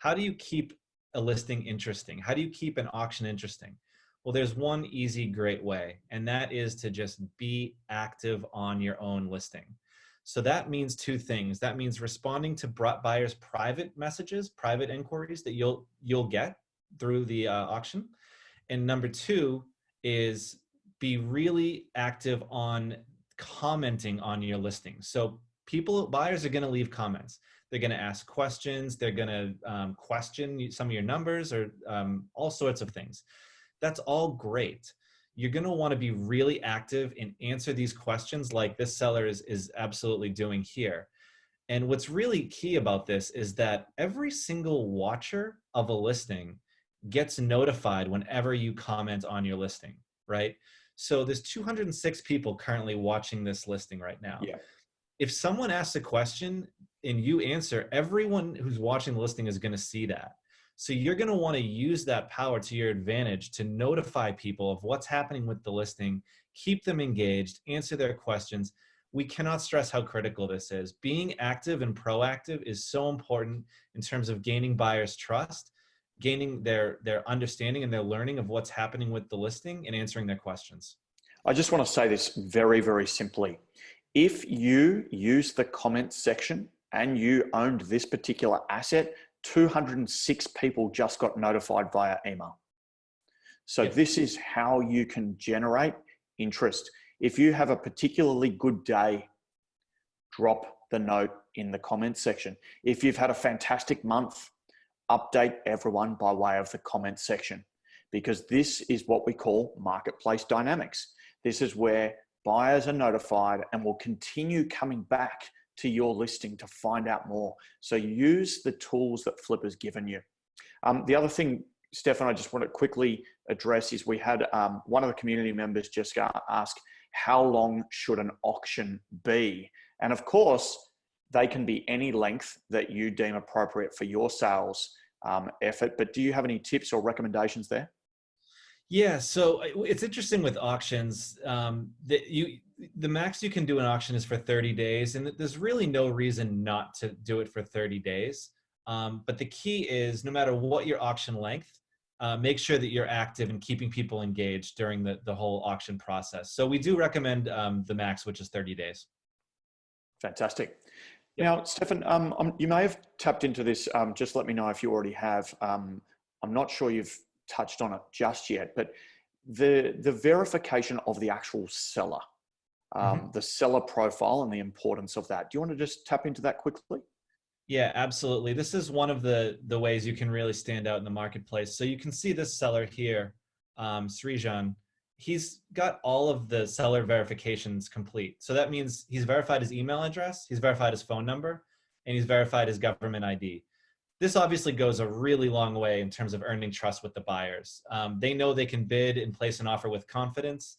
how do you keep a listing interesting? How do you keep an auction interesting? Well, there's one easy, great way, and that is to just be active on your own listing. So that means two things. That means responding to buyers' private messages, private inquiries that you'll get through the auction. And number two is be really active on commenting on your listing. So buyers are going to leave comments. They're going to ask questions. They're going to question some of your numbers or all sorts of things. That's all great. You're going to want to be really active and answer these questions like this seller is absolutely doing here. And what's really key about this is that every single watcher of a listing gets notified whenever you comment on your listing, right? So there's 206 people currently watching this listing right now. Yeah. If someone asks a question and you answer, everyone who's watching the listing is going to see that. So you're going to want to use that power to your advantage to notify people of what's happening with the listing, keep them engaged, answer their questions. We cannot stress how critical this is. Being active and proactive is so important in terms of gaining buyers' trust, gaining their understanding and their learning of what's happening with the listing and answering their questions. I just want to say this very, very simply. If you use the comment section and you owned this particular asset, 206 people just got notified via email. So this is how you can generate interest. If you have a particularly good day, drop the note in the comments section. If you've had a fantastic month, update everyone by way of the comment section, because this is what we call marketplace dynamics. This is where buyers are notified and will continue coming back to your listing to find out more. So use the tools that Flippa's given you. The other thing, Stefan, I just want to quickly address is we had one of the community members just ask, how long should an auction be? And of course, they can be any length that you deem appropriate for your sales effort. But do you have any tips or recommendations there? Yeah, so it's interesting with auctions. The max you can do an auction is for 30 days, and there's really no reason not to do it for 30 days. But the key is, no matter what your auction length, make sure that you're active and keeping people engaged during the whole auction process. So we do recommend the max, which is 30 days. Fantastic. Yep. Now, Stefan, you may have tapped into this. Just let me know if you already have. I'm not sure you've touched on it just yet, but the verification of the actual seller, the seller profile and the importance of that. Do you want to just tap into that quickly? Yeah, absolutely. This is one of the ways you can really stand out in the marketplace. So you can see this seller here, Srijan. He's got all of the seller verifications complete. So that means he's verified his email address, he's verified his phone number, and he's verified his government ID. This obviously goes a really long way in terms of earning trust with the buyers. They know they can bid and place an offer with confidence.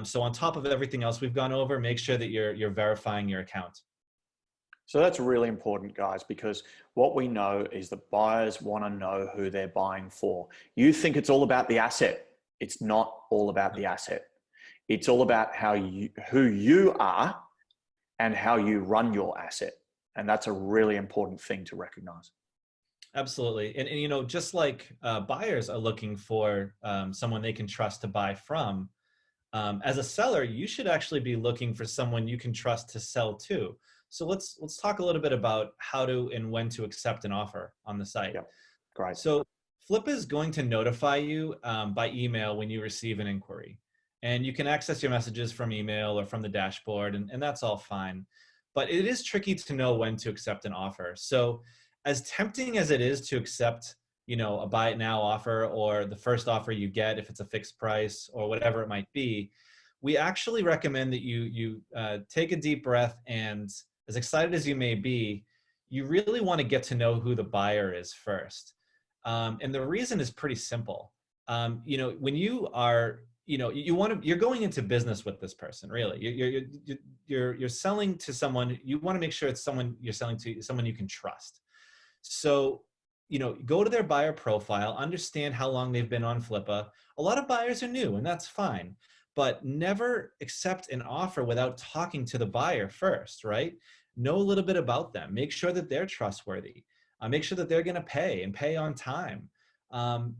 So on top of everything else we've gone over, make sure that you're verifying your account. So that's really important, guys, because what we know is that buyers want to know who they're buying for. You think it's all about the asset. It's not all about the asset. It's all about who you are and how you run your asset. And that's a really important thing to recognize. Absolutely. And you know, just like buyers are looking for someone they can trust to buy from, as a seller, you should actually be looking for someone you can trust to sell to. So let's talk a little bit about how to and when to accept an offer on the site. Yep. Great. So Flippa is going to notify you by email when you receive an inquiry. And you can access your messages from email or from the dashboard, and that's all fine. But it is tricky to know when to accept an offer. So as tempting as it is to accept, you know, a buy it now offer or the first offer you get if it's a fixed price or whatever it might be, we actually recommend that you take a deep breath, and as excited as you may be, you really want to get to know who the buyer is first. And the reason is pretty simple. You know, when you are, you know, you're going into business with this person, really. You're selling to someone. You want to make sure it's someone you're selling to, someone you can trust. So, you know, go to their buyer profile, understand how long they've been on Flippa. A lot of buyers are new, and that's fine. But never accept an offer without talking to the buyer first, right? Know a little bit about them. Make sure that they're trustworthy. Make sure that they're going to pay and pay on time.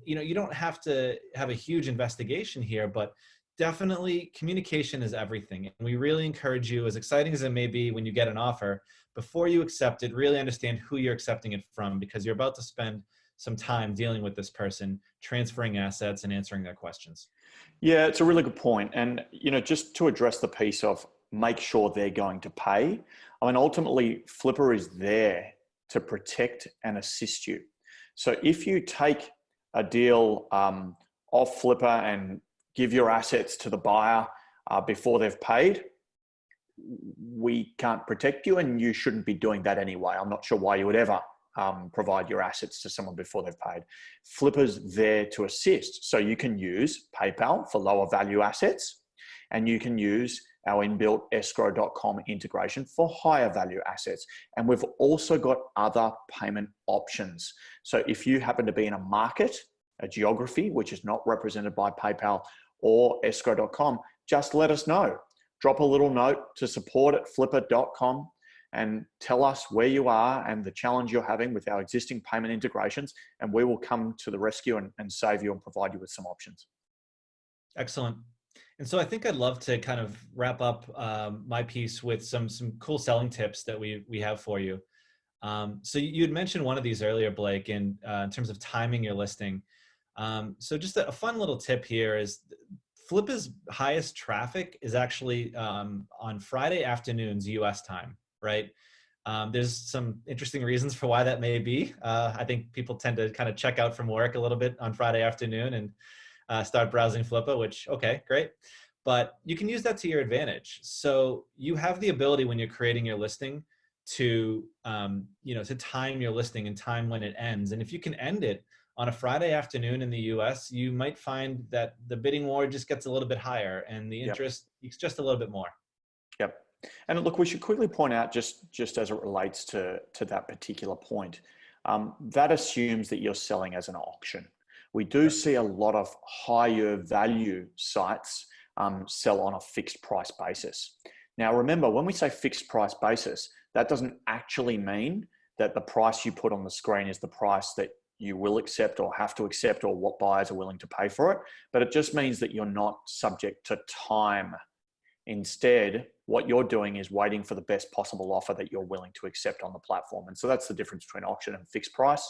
You don't have to have a huge investigation here, but definitely communication is everything. And we really encourage you, as exciting as it may be when you get an offer, before you accept it, really understand who you're accepting it from, because you're about to spend some time dealing with this person, transferring assets and answering their questions. Yeah, it's a really good point. And, just to address the piece of make sure they're going to pay, I mean, ultimately, Flipper is there to protect and assist you. So if you take a deal off Flipper and give your assets to the buyer before they've paid, we can't protect you, and you shouldn't be doing that anyway. I'm not sure why you would ever provide your assets to someone before they've paid. Flipper's there to assist. So you can use PayPal for lower value assets, and you can use our inbuilt escrow.com integration for higher value assets. And we've also got other payment options. So if you happen to be in a market, a geography, which is not represented by PayPal or escrow.com, just let us know. Drop a little note to support@flipper.com and tell us where you are and the challenge you're having with our existing payment integrations, and we will come to the rescue and save you and provide you with some options. Excellent. And so I think I'd love to kind of wrap up my piece with some cool selling tips that we have for you. So you had mentioned one of these earlier, Blake, in terms of timing your listing. So just a fun little tip here is Flipper's highest traffic is actually on Friday afternoons, US time, right? There's some interesting reasons for why that may be. I think people tend to kind of check out from work a little bit on Friday afternoon and start browsing Flipper, which, okay, great. But you can use that to your advantage. So you have the ability when you're creating your listing to, to time your listing and time when it ends. And if you can end it on a Friday afternoon in the US, you might find that the bidding war just gets a little bit higher and the interest is just a little bit more. Yep. And look, we should quickly point out, just as it relates to that particular point, that assumes that you're selling as an auction. We do see a lot of higher value sites sell on a fixed price basis. Now, remember, when we say fixed price basis, that doesn't actually mean that the price you put on the screen is the price that you will accept or have to accept or what buyers are willing to pay for it. But it just means that you're not subject to time. Instead, what you're doing is waiting for the best possible offer that you're willing to accept on the platform. And so that's the difference between auction and fixed price.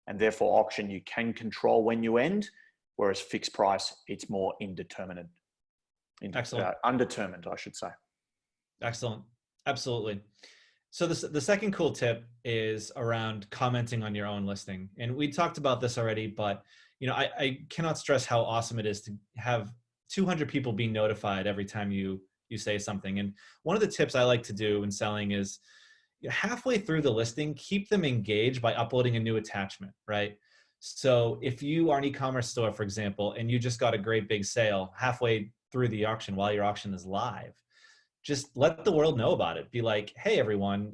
And therefore, auction, you can control when you end, whereas fixed price, it's more indeterminate. Excellent. Undetermined, I should say. Excellent. Absolutely. So the second cool tip is around commenting on your own listing. And we talked about this already, but I cannot stress how awesome it is to have 200 people be notified every time you say something. And one of the tips I like to do in selling is halfway through the listing, keep them engaged by uploading a new attachment, right? So if you are an e-commerce store, for example, and you just got a great big sale halfway through the auction while your auction is live, just let the world know about it. Be like, hey, everyone,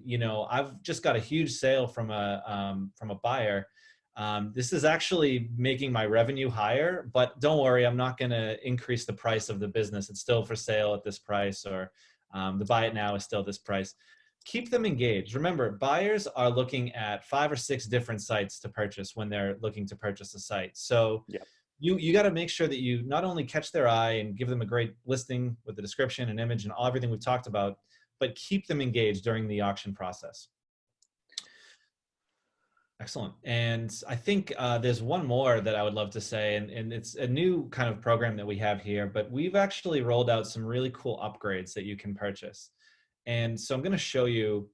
I've just got a huge sale from a buyer. This is actually making my revenue higher, but don't worry, I'm not going to increase the price of the business. It's still for sale at this price, or the buy it now is still this price. Keep them engaged. Remember, buyers are looking at 5 or 6 different sites to purchase when they're looking to purchase a site. So you got to make sure that you not only catch their eye and give them a great listing with the description and image and everything we've talked about, but keep them engaged during the auction process. Excellent. And I think there's one more that I would love to say, and it's a new kind of program that we have here, but we've actually rolled out some really cool upgrades that you can purchase. And so I'm going to show you,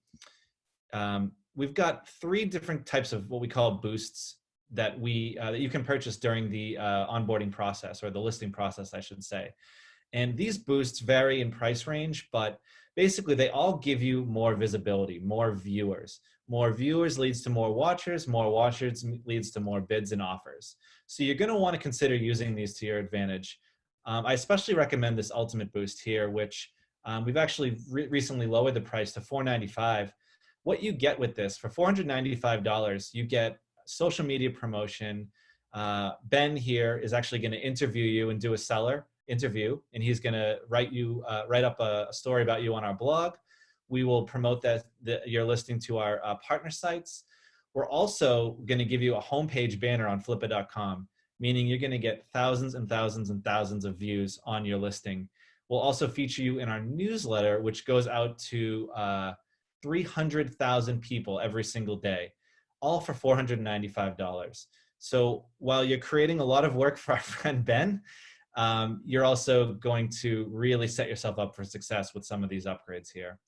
we've got 3 different types of what we call boosts that you can purchase during the onboarding process, or the listing process, I should say. And these boosts vary in price range, but basically they all give you more visibility, more viewers. More viewers leads to more watchers leads to more bids and offers. So you're going to want to consider using these to your advantage. I especially recommend this Ultimate Boost here, which we've actually recently lowered the price to $495. What you get with this, for $495, you get social media promotion. Ben here is actually going to interview you and do a seller interview, and he's going to write up a story about you on our blog. We will promote your listing to our partner sites. We're also going to give you a homepage banner on flippa.com, meaning you're going to get thousands and thousands and thousands of views on your listing. We'll also feature you in our newsletter, which goes out to 300,000 people every single day, all for $495. So while you're creating a lot of work for our friend Ben, you're also going to really set yourself up for success with some of these upgrades here.